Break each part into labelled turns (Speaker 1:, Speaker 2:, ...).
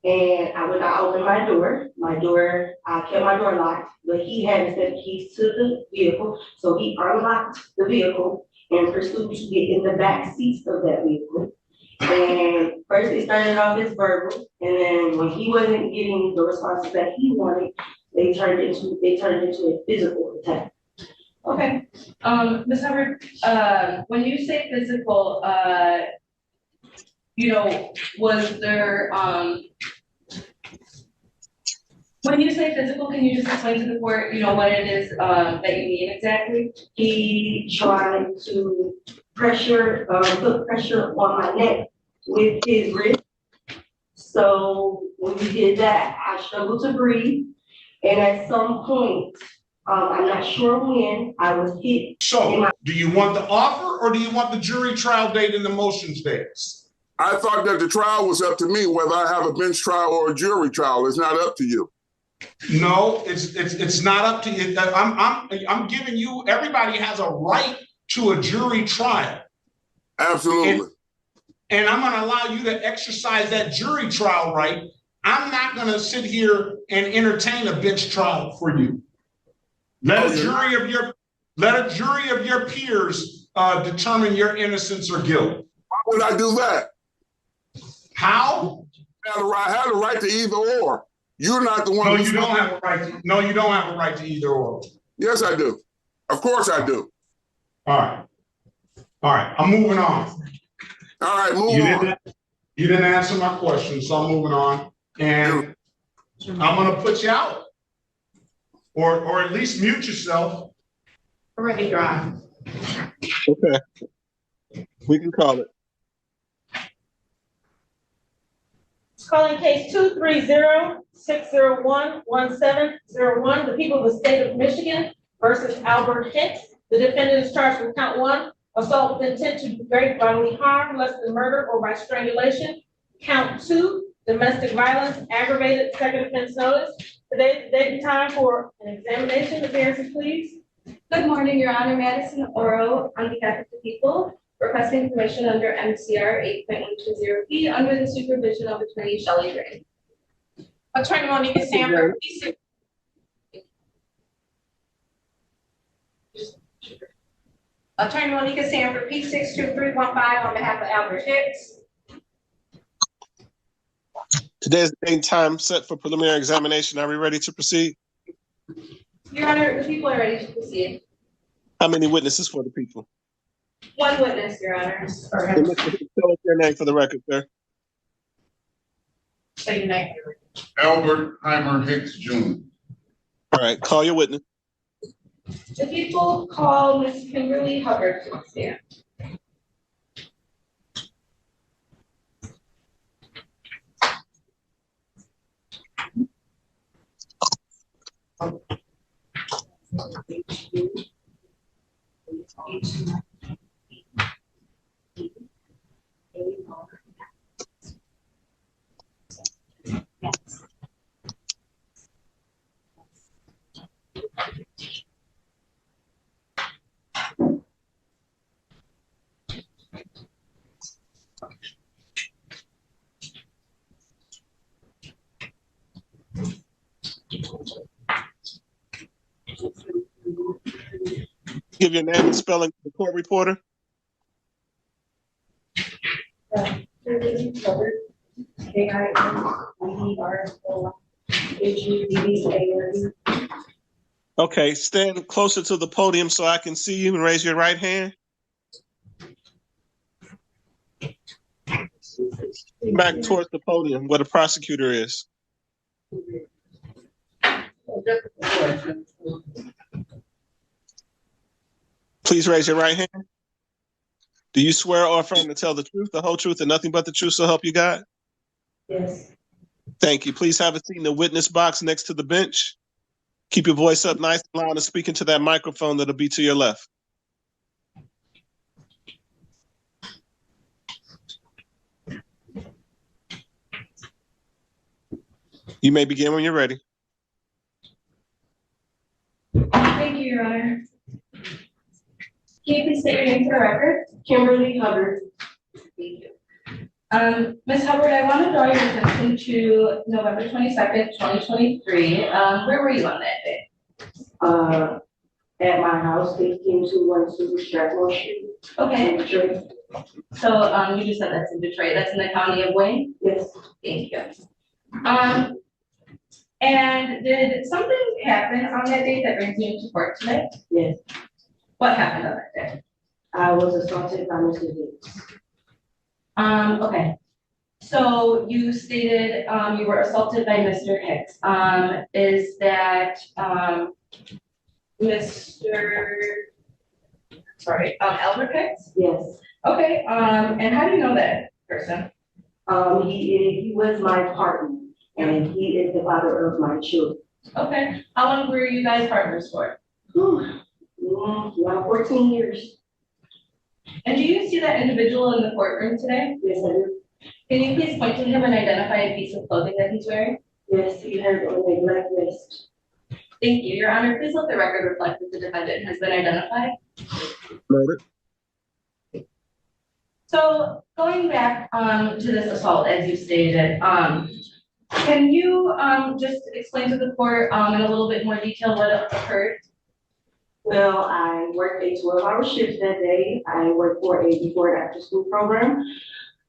Speaker 1: and I would not open my door. I kept my door locked, but he had set keys to the vehicle, so he unlocked the vehicle and pursued to get in the back seats of that vehicle. And first it started off as verbal, and then when he wasn't getting the responses that he wanted, they turned into a physical attack.
Speaker 2: Okay. Ms. Hubbard, when you say physical, was there, when you say physical, can you just explain to the court, what it is, that you mean exactly?
Speaker 1: He tried to put pressure on my neck with his wrist. So when we did that, I struggled to breathe. And at some point, I'm not sure when, I was hit.
Speaker 3: So do you want the offer or do you want the jury trial date and the motions dates?
Speaker 4: I thought that the trial was up to me, whether I have a bench trial or a jury trial. It's not up to you.
Speaker 3: No, it's not up to you. I'm giving you, everybody has a right to a jury trial.
Speaker 4: Absolutely.
Speaker 3: And I'm going to allow you to exercise that jury trial right. I'm not going to sit here and entertain a bench trial for you. Let a jury of your peers determine your innocence or guilt.
Speaker 4: Why would I do that?
Speaker 3: How?
Speaker 4: I have the right to either or. You're not the one.
Speaker 3: No, you don't have a right to. No, you don't have a right to either or.
Speaker 4: Yes, I do. Of course, I do.
Speaker 3: All right. I'm moving on.
Speaker 4: All right, move on.
Speaker 3: You didn't answer my question, so I'm moving on. And I'm going to put you out, or at least mute yourself.
Speaker 2: Already dry.
Speaker 5: Okay, we can call it.
Speaker 6: Calling case 230-601-1701, the people of the state of Michigan versus Albert Hicks. The defendant is charged with count 1, assault with intent to do great bodily harm, less than murder or by strangulation. Count 2, domestic violence, aggravated second offense notice. Today's the date and time for an examination. Appearances, please.
Speaker 2: Good morning, Your Honor. Madison Oro on behalf of the people, requesting permission under MCR 8.120P under the supervision of Attorney Shelley Gray.
Speaker 6: Attorney Monica Sanford. Attorney Monica Sanford, P62315 on behalf of Albert Hicks.
Speaker 5: Today's the date and time set for preliminary examination. Are we ready to proceed?
Speaker 2: Your Honor, the people are ready to proceed.
Speaker 5: How many witnesses for the people?
Speaker 2: One witness, Your Honor.
Speaker 5: Tell us your name for the record, sir.
Speaker 2: Say your name.
Speaker 4: Albert Heimer Hicks Jr.
Speaker 5: All right, call your witness.
Speaker 2: The people call Ms. Kimberly Hubbard to stand.
Speaker 5: Give your name and spelling to the court reporter. Okay, stand closer to the podium so I can see you and raise your right hand. Back towards the podium where the prosecutor is. Please raise your right hand. Do you swear or affirm to tell the truth, the whole truth, and nothing but the truth, so help you God?
Speaker 1: Yes.
Speaker 5: Thank you. Please have a seat in the witness box next to the bench. Keep your voice up nice and loud and speak into that microphone that'll be to your left. You may begin when you're ready.
Speaker 2: Thank you, Your Honor. Can you please state your name for the record?
Speaker 1: Kimberly Hubbard.
Speaker 2: Thank you. Ms. Hubbard, I want to draw your attention to November 22nd, 2023. Where were you on that day?
Speaker 1: At my house, 18212 Strathmore Street.
Speaker 2: Okay,
Speaker 1: Detroit.
Speaker 2: so, you just said that's in Detroit. That's in the county of Wayne?
Speaker 1: Yes.
Speaker 2: Thank you. And did something happen on that date that brings you into court today?
Speaker 1: Yes.
Speaker 2: What happened on that day?
Speaker 1: I was assaulted by Mr. Hicks.
Speaker 2: Okay. So you stated, you were assaulted by Mr. Hicks. Is that, Albert Hicks?
Speaker 1: Yes.
Speaker 2: Okay, and how do you know that person?
Speaker 1: He was my partner, and he is the father of my children.
Speaker 2: Okay, how long were you guys partners for?
Speaker 1: Around 14 years.
Speaker 2: And do you see that individual in the courtroom today?
Speaker 1: Yes, I do.
Speaker 2: Can you please point to him and identify a piece of clothing that he's wearing?
Speaker 1: Yes, he has on a black vest.
Speaker 2: Thank you, Your Honor. Please let the record reflect that the defendant has been identified.
Speaker 4: Noted.
Speaker 2: So going back to this assault, as you stated, can you just explain to the court in a little bit more detail what occurred?
Speaker 1: Well, I worked a 12-hour shift that day. I worked for a before and after school program.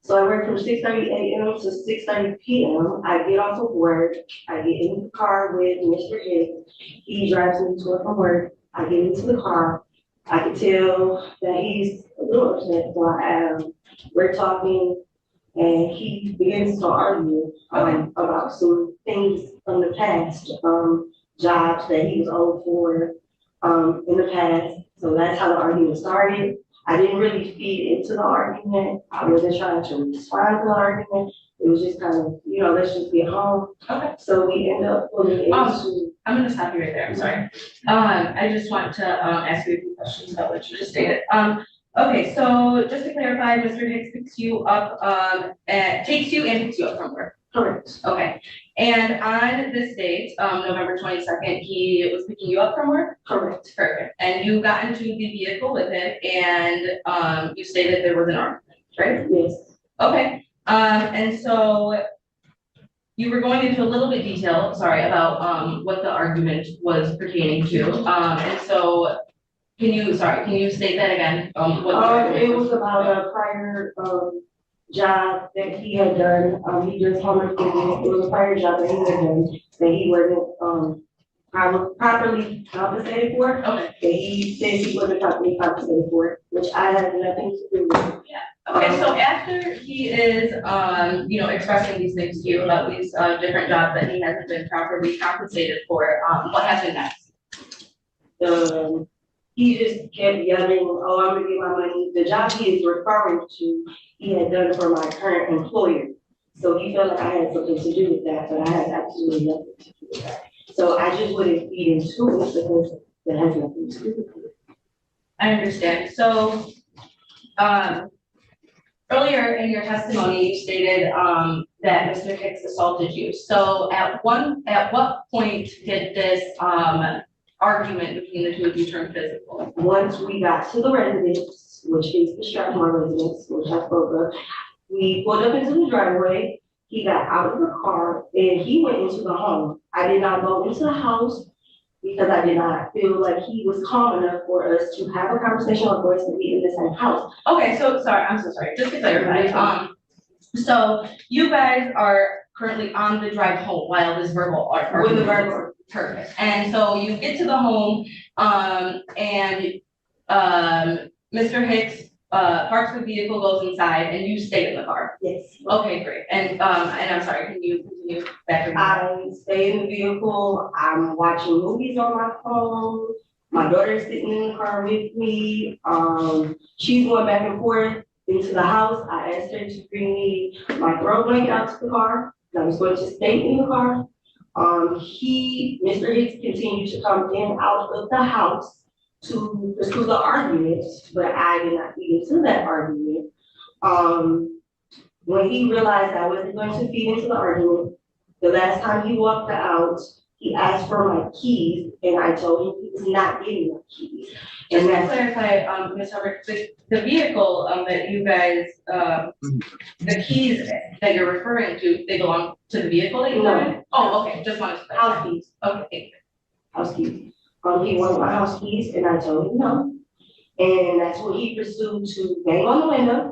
Speaker 1: So I worked from 6:30 a.m. to 6:30 p.m. I get off of work. I get in the car with Mr. Hicks. He drives me to and from work. I get into the car. I can tell that he's a little upset. So we're talking, and he begins to argue about some things from the past, jobs that he was owed for in the past. So that's how the argument started. I didn't really feed into the argument. I wasn't trying to respond to the argument. It was just kind of, let's just get home.
Speaker 2: Okay.
Speaker 1: So we end up pulling into.
Speaker 2: I'm gonna stop you right there. I'm sorry. I just want to ask you a few questions about what you just stated. Okay, so just to clarify, Mr. Hicks picks you up takes you and picks you up from work.
Speaker 1: Correct.
Speaker 2: Okay, and on this date, November 22nd, he was picking you up from work?
Speaker 1: Correct.
Speaker 2: Perfect, and you got into the vehicle with him, and you stated there was an argument, right?
Speaker 1: Yes.
Speaker 2: Okay, and so you were going into a little bit detail, sorry, about what the argument was pertaining to, and so can you state that again? What the argument
Speaker 1: it was about a prior job that he had done. He just home improvement. It was a prior job that he had done that he wasn't properly compensated for.
Speaker 2: Okay.
Speaker 1: And he said he wasn't properly compensated for it, which I had nothing to do with.
Speaker 2: Okay, so after he is, expressing these things to you about these different jobs that he hasn't been properly compensated for, what happened next?
Speaker 1: He just kept yelling, "Oh, I'm gonna get my money." The job he is referring to, he had done for my current employer. So he felt like I had something to do with that, but I had absolutely nothing to do with that. So I just wouldn't feed into it because that has nothing to do with it.
Speaker 2: I understand. So, earlier in your testimony, you stated that Mr. Hicks assaulted you. So at what point did this argument between the two of you turn physical?
Speaker 1: Once we got to the residence, which is the Strathmore residence, which I spoke of, we pulled up into the driveway. He got out of the car and he went into the home. I did not go into the house because I did not feel like he was calm enough for us to have a conversation or for us to be in the same house.
Speaker 2: Okay, so sorry, I'm so sorry. Just to clarify, so you guys are currently on the drive home while this verbal argument.
Speaker 1: With the verbal.
Speaker 2: Perfect. And so you get to the home, and Mr. Hicks parks the vehicle, goes inside, and you stay in the car.
Speaker 1: Yes.
Speaker 2: Okay, great. And I'm sorry, can you continue back?
Speaker 1: I stay in the vehicle. I'm watching movies on my phone. My daughter's sitting in the car with me. She's going back and forth into the house. I asked her to bring me my throw blanket out to the car. I was going to stay in the car. Mr. Hicks continued to come in and out of the house to pursue the argument, but I did not feed into that argument. When he realized I wasn't going to feed into the argument, the last time he walked out, He asked for my keys, and I told him he was not getting my keys.
Speaker 2: Just
Speaker 1: And
Speaker 2: to
Speaker 1: that's,
Speaker 2: clarify, Ms. Hubbard, the vehicle, that you guys, the keys that you're referring to, they belong to the vehicle that you
Speaker 1: No.
Speaker 2: live in? Oh, okay, just wanted to clarify.
Speaker 1: house keys,
Speaker 2: Okay,
Speaker 1: house keys. He wanted my house keys, and I told him no. And that's when he pursued to bang on the window.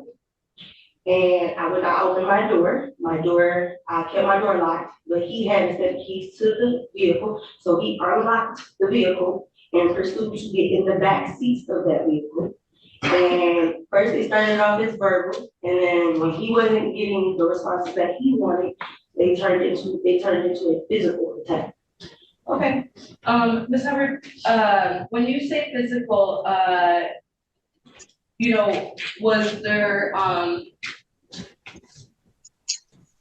Speaker 1: And I opened my door, I kept my door locked, but he had the keys to the vehicle, so he unlocked the vehicle and pursued to get in the back seats of that vehicle. And first they started off as verbal, and then when he wasn't getting the responses that he wanted, they turned into a physical attack.
Speaker 2: okay. Ms. Hubbard, when you say physical, you know, was there,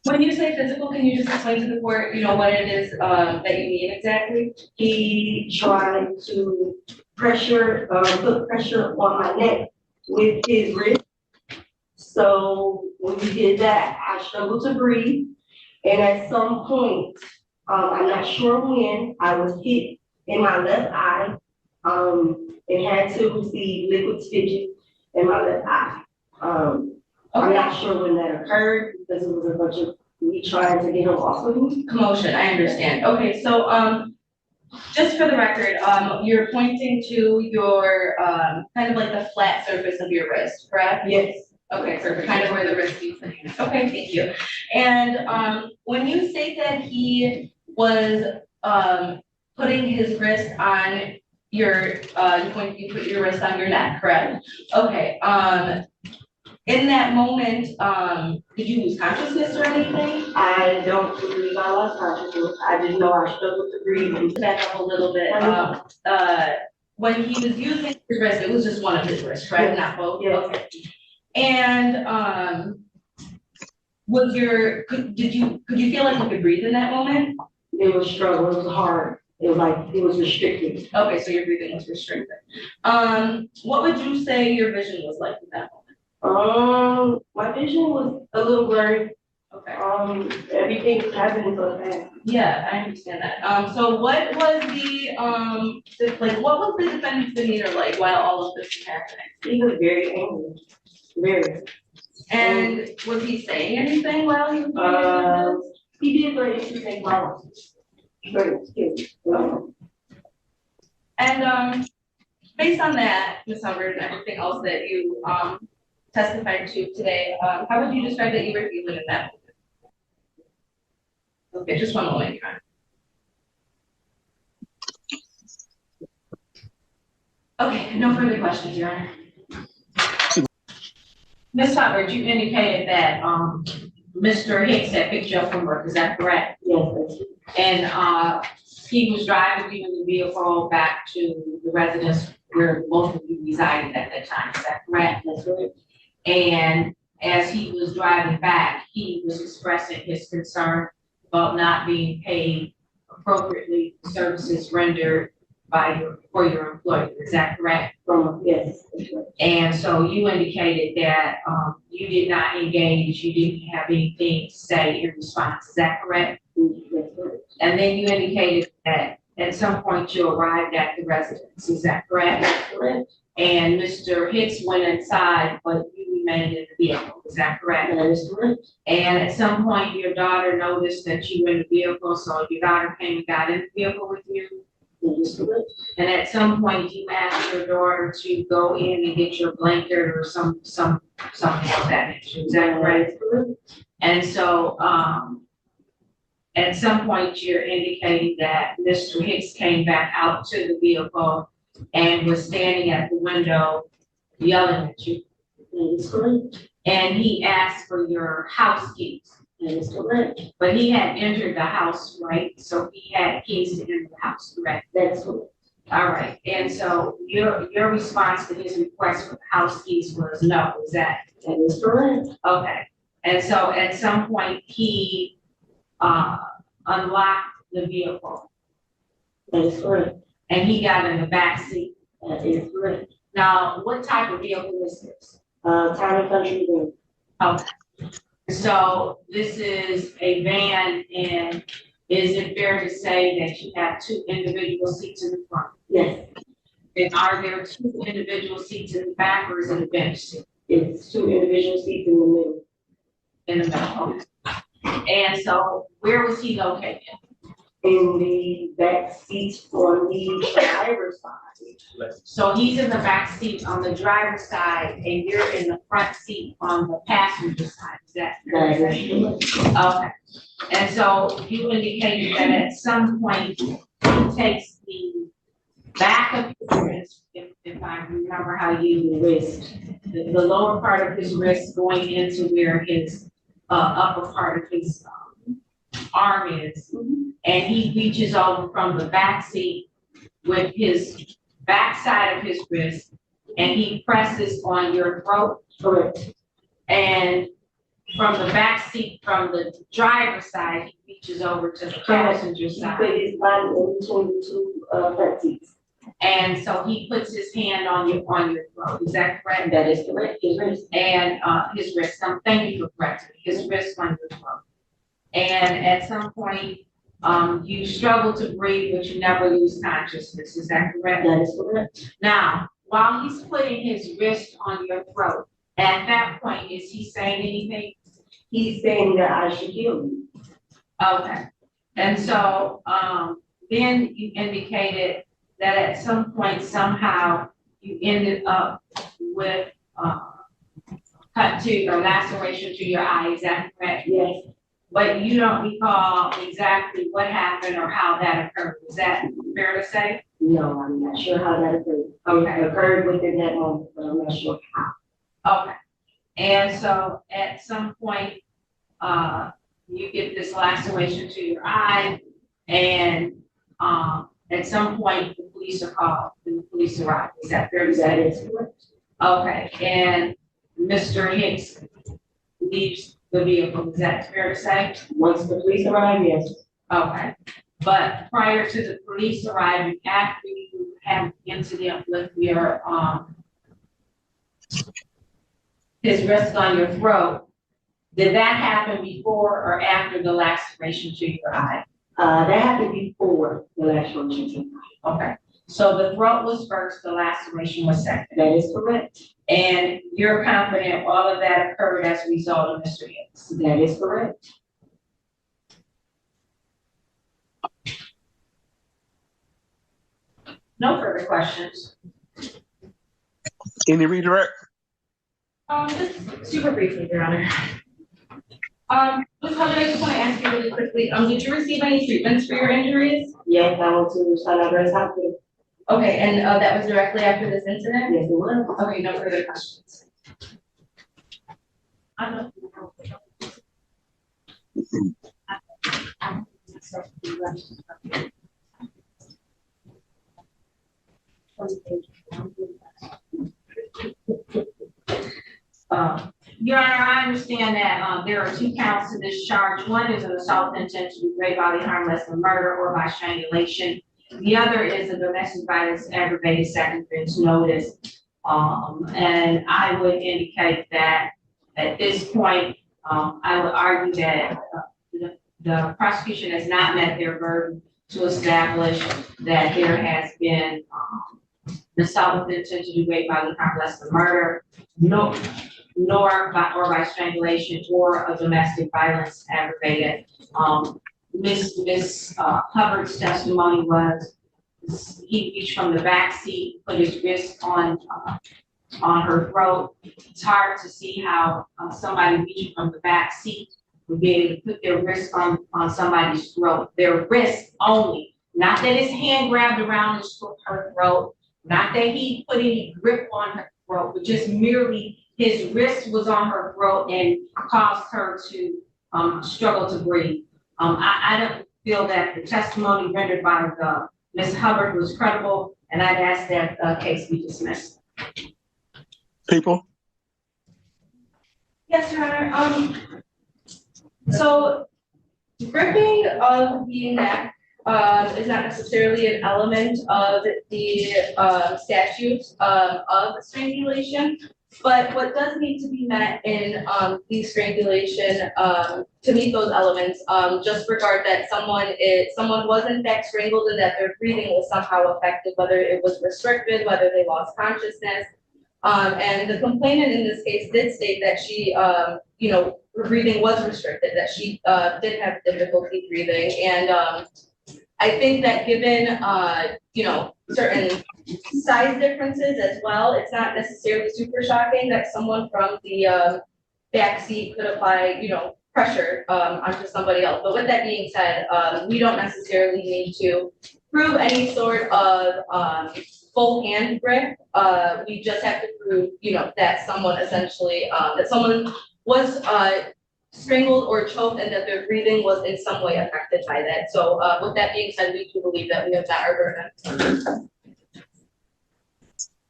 Speaker 2: when you say physical, can you just explain to the court, you know, what it is, that you mean exactly?
Speaker 1: He tried to put pressure on my neck with his wrist. So when he did that, I struggled to breathe. And at some point, I'm not sure when, I was hit in my left eye, and had to receive liquid stitches in my left eye. I'm
Speaker 2: Okay,
Speaker 1: not sure when that occurred, because it was a bunch of me trying to get him off of me.
Speaker 2: commotion, I understand. Okay, so, just for the record, you're pointing to your, kind of like the flat surface of your wrist, correct?
Speaker 1: Yes,
Speaker 2: Okay, so kind of where the wrist meets the hand. Okay, thank you. And, when you say that he was, putting his wrist on your, you put your wrist on your neck, correct? Okay, in that moment, did you lose consciousness or anything?
Speaker 1: I don't believe I lost consciousness. I just know I struggled to breathe.
Speaker 2: Back up a little bit, when he was using his wrist, it was just one of his wrists, right, not both?
Speaker 1: Yes.
Speaker 2: Okay. And, could you feel like you could breathe in that moment?
Speaker 1: It was struggle, it was hard. It was restricted.
Speaker 2: Okay, so your breathing was restricted. What would you say your vision was like at that moment?
Speaker 1: My vision was a little blurry.
Speaker 2: Okay,
Speaker 1: Everything was happening so fast.
Speaker 2: yeah, I understand that. So what was what was the defendant's demeanor like while all of this was happening?
Speaker 1: He was very angry, very.
Speaker 2: And was he saying anything while he was doing this?
Speaker 1: He did very interesting violence. Very excuse me.
Speaker 2: And, based on that, Ms. Hubbard, and everything else that you, testified to today, how would you describe that you were feeling in that moment? Okay, just one moment, Your Honor. Okay, no further questions, Your Honor.
Speaker 7: Ms. Hubbard, you indicated that, Mr. Hicks had picked you up from work, is that correct?
Speaker 1: Yes, that's true.
Speaker 7: And, he was driving you in the vehicle back to the residence where both of you resided at that time, is that correct?
Speaker 1: That's right.
Speaker 7: And as he was driving back, he was expressing his concern about not being paid appropriately for services rendered for your employer, is that correct?
Speaker 1: Yes, that's right.
Speaker 7: And so you indicated that, you did not engage, you didn't have anything to say in response, is that correct?
Speaker 1: That's right.
Speaker 7: And then you indicated that at some point you arrived at the residence, is that correct?
Speaker 1: That's correct.
Speaker 7: And Mr. Hicks went inside, but you remained in the vehicle, is that correct?
Speaker 1: That is correct.
Speaker 7: And at some point, your daughter noticed that you were in the vehicle, so your daughter came and got in the vehicle with you?
Speaker 1: That is correct.
Speaker 7: And at some point, you asked your daughter to go in and get your blanket or something of that nature, is that correct?
Speaker 1: That is correct.
Speaker 7: And so, at some point, you're indicating that Mr. Hicks came back out to the vehicle and was standing at the window yelling at you.
Speaker 1: That is correct.
Speaker 7: And he asked for your house keys,
Speaker 1: That is correct.
Speaker 7: but he had entered the house, right? So he had keys to enter the house, correct?
Speaker 1: That's correct.
Speaker 7: All right, and so your response to his request for the house keys was no, is that?
Speaker 1: That is correct.
Speaker 7: Okay, and so at some point, he, unlocked the vehicle
Speaker 1: That is correct.
Speaker 7: and he got in the back seat.
Speaker 1: That is correct.
Speaker 7: Now, what type of vehicle is this?
Speaker 1: Town and country van.
Speaker 7: So this is a van, and is it fair to say that you have two individual seats in the front?
Speaker 1: Yes,
Speaker 7: And are there two individual seats in the back, or is it a bench seat
Speaker 1: it's two individual seats in the middle.
Speaker 7: in the middle? Okay. And so where was he located?
Speaker 1: In the back seat on the driver's side.
Speaker 7: So he's in the back seat on the driver's side, and you're in the front seat on the passenger side, is that fair to
Speaker 1: That
Speaker 7: say?
Speaker 1: is correct.
Speaker 7: Okay, and so you indicated that at some point he takes the back of his wrist, if I remember how you
Speaker 1: Wrist.
Speaker 7: the lower part of his wrist going into where his upper part of his arm is. And he reaches over from the back seat with his back side of his wrist, and he presses on your throat.
Speaker 1: Correct.
Speaker 7: And from the back seat, from the driver's side, he reaches over to the passenger
Speaker 1: He
Speaker 7: side.
Speaker 1: put his body in between the two front seats.
Speaker 7: And so he puts his hand on your throat, is that correct?
Speaker 1: That is correct. His wrist.
Speaker 7: And his wrist, thank you for correcting me, his wrist on your throat. And at some point, you struggle to breathe, but you never lose consciousness, is that correct?
Speaker 1: That is correct.
Speaker 7: Now, while he's putting his wrist on your throat, at that point, is he saying anything?
Speaker 1: He's saying that I should kill you.
Speaker 7: Okay, and so, then you indicated that at some point somehow you ended up with, cut to or laceration to your eye, is that correct?
Speaker 1: Yes.
Speaker 7: But you don't recall exactly what happened or how that occurred, is that fair to say?
Speaker 1: No, I'm not sure how that occurred.
Speaker 7: Okay.
Speaker 1: It occurred within that moment, but I'm not sure how.
Speaker 7: Okay, and so at some point, you get this laceration to your eye, and, at some point, the police are called, and the police arrive, is that fair to
Speaker 1: That
Speaker 7: say?
Speaker 1: is correct.
Speaker 7: Okay, and Mr. Hicks leaves the vehicle, is that fair to say?
Speaker 1: Once the police arrive, yes.
Speaker 7: Okay, but prior to the police arriving, after you had an incident with your, his wrist on your throat, did that happen before or after the laceration to your eye?
Speaker 1: That happened before the laceration.
Speaker 7: Okay, so the throat was first, the laceration was second.
Speaker 1: That is correct.
Speaker 7: And you're confident all of that occurred as a result of Mr. Hicks?
Speaker 1: That is correct.
Speaker 7: No further questions?
Speaker 5: Any redirect?
Speaker 2: Just super briefly, Your Honor. Ms. Hubbard, I just want to ask you really quickly, did you receive any treatments for your injuries?
Speaker 1: Yes, I went to Sunrise Hospital.
Speaker 2: Okay, and that was directly after this incident?
Speaker 1: Yes, it was.
Speaker 2: Okay, no further questions.
Speaker 7: Your Honor, I understand that, there are two counts to this charge. One is an assault with intent to do great bodily harm, less than murder or by strangulation. The other is a domestic violence aggravated second offense notice. And I would indicate that at this point, I would argue that the prosecution has not met their burden to establish that there has been the assault with intent to do great bodily harm, less than murder, nor by strangulation or a domestic violence aggravated. Ms. Hubbard's testimony was he reached from the back seat, put his wrist on her throat. It's hard to see how somebody reaching from the back seat would be able to put their wrist on somebody's throat. Their wrist only, not that his hand grabbed around her throat, not that he put any grip on her throat, but just merely his wrist was on her throat and caused her to struggle to breathe. I don't feel that the testimony rendered by Ms. Hubbard was credible, and I'd ask that case be dismissed.
Speaker 5: People?
Speaker 2: Yes, Your Honor. So gripping of the neck is not necessarily an element of the statute of strangulation. But what does need to be met in, the strangulation, to meet those elements, just regard that someone was in fact strangled and that their breathing was somehow affected, whether it was restricted, whether they lost consciousness. And the complainant in this case did state that she, her breathing was restricted, that she, did have difficulty breathing. And, I think that given, certain size differences as well, it's not necessarily super shocking that someone from the, backseat could apply, pressure, onto somebody else. But with that being said, we don't necessarily need to prove any sort of, full hand grip. We just have to prove, that someone essentially, that someone was, strangled or choked and that their breathing was in some way affected by that. So, with that being said, we do believe that we have met our burden.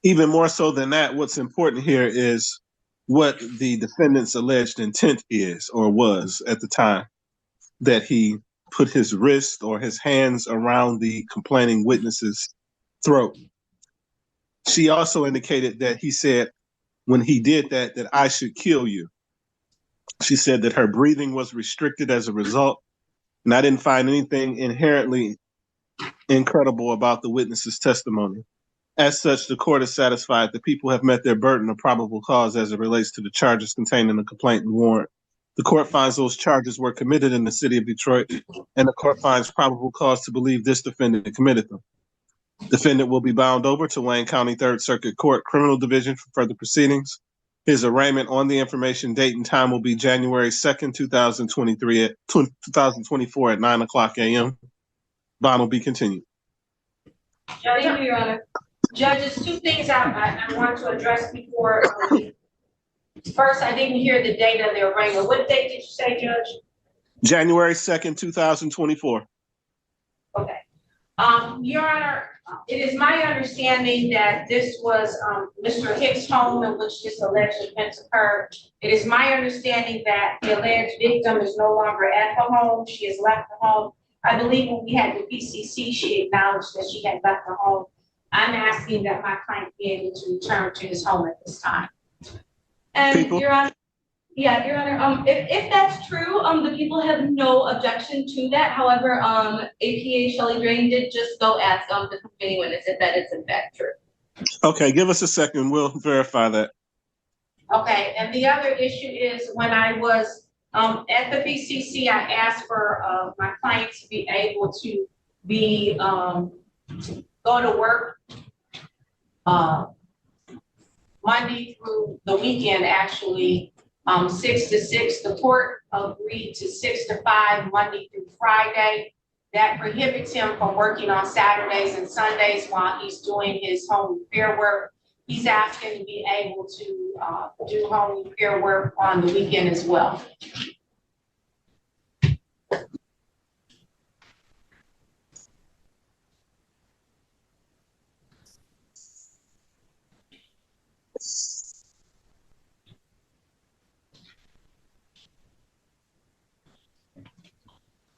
Speaker 5: Even more so than that, what's important here is what the defendant's alleged intent is or was at the time that he put his wrist or his hands around the complaining witness's throat. She also indicated that he said when he did that, that I should kill you. She said that her breathing was restricted as a result, and I didn't find anything inherently incredible about the witness's testimony. As such, the court is satisfied that people have met their burden of probable cause as it relates to the charges contained in the complaint and warrant. The court finds those charges were committed in the city of Detroit, and the court finds probable cause to believe this defendant committed them. Defendant will be bound over to Wayne County Third Circuit Court Criminal Division for further proceedings. His arraignment on the information date and time will be January 2nd, 2024 at 9:00 a.m. Bond will be continued.
Speaker 6: Judge,
Speaker 2: Thank you, Your Honor.
Speaker 6: Judges, two things I want to address before. First, I didn't hear the date of the arraignment. What date did you say, Judge?
Speaker 5: January 2nd, 2024.
Speaker 6: Okay. Your Honor, it is my understanding that this was, Mr. Hicks' home in which this alleged offense occurred. It is my understanding that the alleged victim is no longer at the home. She has left the home. I believe when we had the PCC, she acknowledged that she had left the home. I'm asking that my client be able to return to his home at this time.
Speaker 2: And
Speaker 5: People?
Speaker 2: Your Honor, Your Honor, if that's true, the people have no objection to that. However, APA Shelley Drain did just go ask, the complaining witness if that is in fact true.
Speaker 5: Okay, give us a second. We'll verify that.
Speaker 6: Okay, and the other issue is when I was, at the PCC, I asked for, my client to be able to be, go to work, Monday through the weekend, actually, 6 to 6. The court agreed to 6 to 5, Monday through Friday. That prohibits him from working on Saturdays and Sundays while he's doing his home repair work. He's asking to be able to do home repair work on the weekend as well.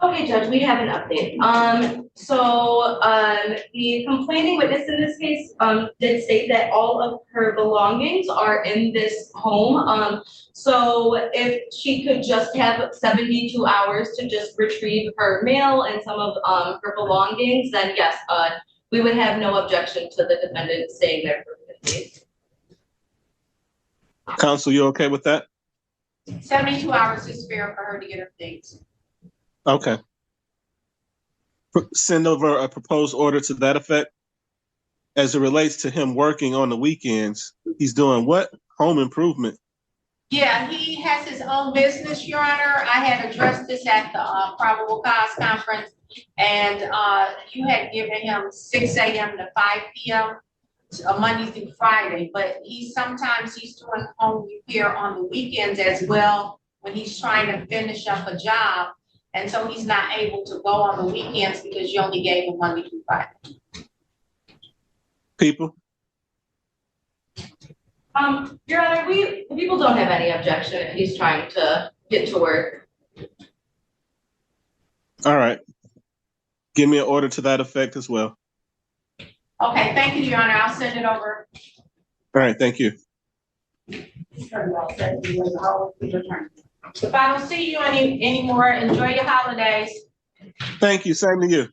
Speaker 2: Okay, Judge, we have an update. The complaining witness in this case, did state that all of her belongings are in this home. So if she could just have 72 hours to just retrieve her mail and some of, her belongings, then yes, we would have no objection to the defendant staying there for 50 days.
Speaker 5: Counsel, you okay with that?
Speaker 6: 72 hours is fair for her to get her things.
Speaker 5: Okay. Send over a proposed order to that effect. As it relates to him working on the weekends, he's doing what? Home improvement.
Speaker 6: Yeah, he has his own business, Your Honor. I had addressed this at the probable cause conference, and you had given him 6 a.m. to 5 p.m. Monday through Friday, but sometimes he's doing home repair on the weekends as well when he's trying to finish up a job. And so he's not able to go on the weekends because you only gave him Monday through Friday.
Speaker 5: People?
Speaker 2: Your Honor, people don't have any objection if he's trying to get to work.
Speaker 5: All right. Give me an order to that effect as well.
Speaker 6: Okay, thank you, Your Honor. I'll send it over.
Speaker 5: All right, thank you.
Speaker 6: If I don't see you anymore, enjoy your holidays.
Speaker 5: Thank you. Same to you.